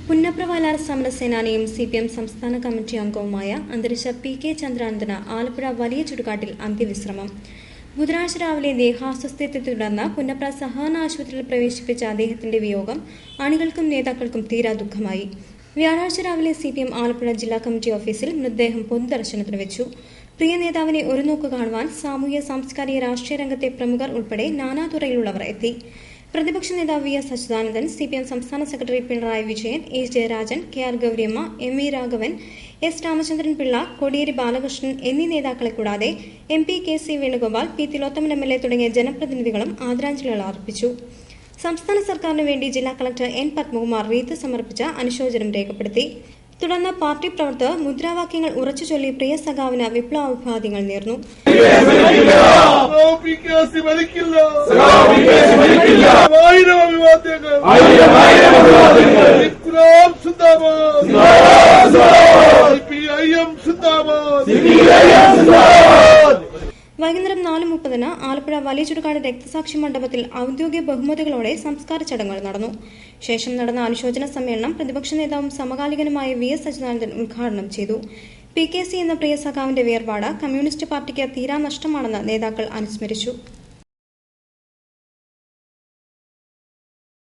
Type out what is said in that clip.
പുന്നപ്രവാലാർ സമരസേനാനിയും CPM സംസ്ഥാന committee അംഗവുമായ അന്തരിച്ച PK ചന്ദ്രാനന്ദന് ആലപ്പുഴ വലിയ ചുടുകാട്ടിൽ അന്ത്യവിശ്രമം. ബുധനാഴ്ച രാവിലെ ദേഹാസ്വസ്ഥ്യത്തെ തുടർന്ന് പുന്നപ്ര സഹകരണ ആശുപത്രിയിൽ പ്രവേശിപ്പിച്ച അദ്ദേഹത്തിന്റെ വിയോഗം അണികൾക്കും നേതാക്കൾക്കും തീരാ ദുഃഖമായി. വ്യാഴാഴ്ച രാവിലെ CPM ആലപ്പുഴ ജില്ലാ കമ്മിറ്റി ഓഫീസിൽ മൃതദേഹം പൊതുദർശനത്തിന് വെച്ചു. പ്രിയ നേതാവിനെ ഒരു നോക്ക് കാണുവാൻ സാമൂഹ്യ സാംസ്കാരിക രാഷ്ട്രീയ രംഗത്തെ പ്രമുഖർ ഉൾപ്പെടെ നാനാതുറയിലുള്ളവർ എത്തി. പ്രതിപക്ഷ നേതാവ് VS അച്യുതാനന്ദൻ, CPM സംസ്ഥാന secretary Pinarayi Vijayan, H. Jayarajan, KR Gouriamma, MV Raghavan, S. Ramachandran Pillai, Kodiyeri Balakrishnan എന്നീ നേതാക്കളെ കൂടാതെ MP KC Venugopal, P. Thilothaman MLA തുടങ്ങിയ ജനപ്രതിനിധികളും ആദരാഞ്ജലികൾ അർപ്പിച്ചു. സംസ്ഥാന സർക്കാരിന് വേണ്ടി ജില്ലാ കളക്ടർ N. പത്മകുമാർ റീത്ത് സമർപ്പിച്ച അനുശോചനം രേഖപ്പെടുത്തി. തുടർന്ന് പാർട്ടി പ്രവർത്തകർ മുദ്രാവാക്യങ്ങൾ ഉറച്ചു ചൊല്ലി പ്രിയ സഖാവിന് വിപ്ലവാഭിവാദ്യങ്ങൾ നേർന്നു. വൈകുന്നേരം 4:30 ആലപ്പുഴ വലിയ ചുടുകാട് രക്തസാക്ഷി മണ്ഡപത്തിൽ ഔദ്യോഗിക ബഹുമതികളോടെ സംസ്കാര ചടങ്ങുകൾ നടന്നു. ശേഷം നടന്ന അനുശോചന സമ്മേളനം പ്രതിപക്ഷ നേതാവും സമകാലികനുമായ VS അച്യുതാനന്ദൻ ഉദ്ഘാടനം ചെയ്തു. PKC എന്ന പ്രിയ സഖാവിന്റെ വേർപാട് കമ്മ്യൂണിസ്റ്റ് പാർട്ടിക്ക് തീരാ നഷ്ടമാണെന്ന് നേതാക്കൾ അനുസ്മരിച്ചു.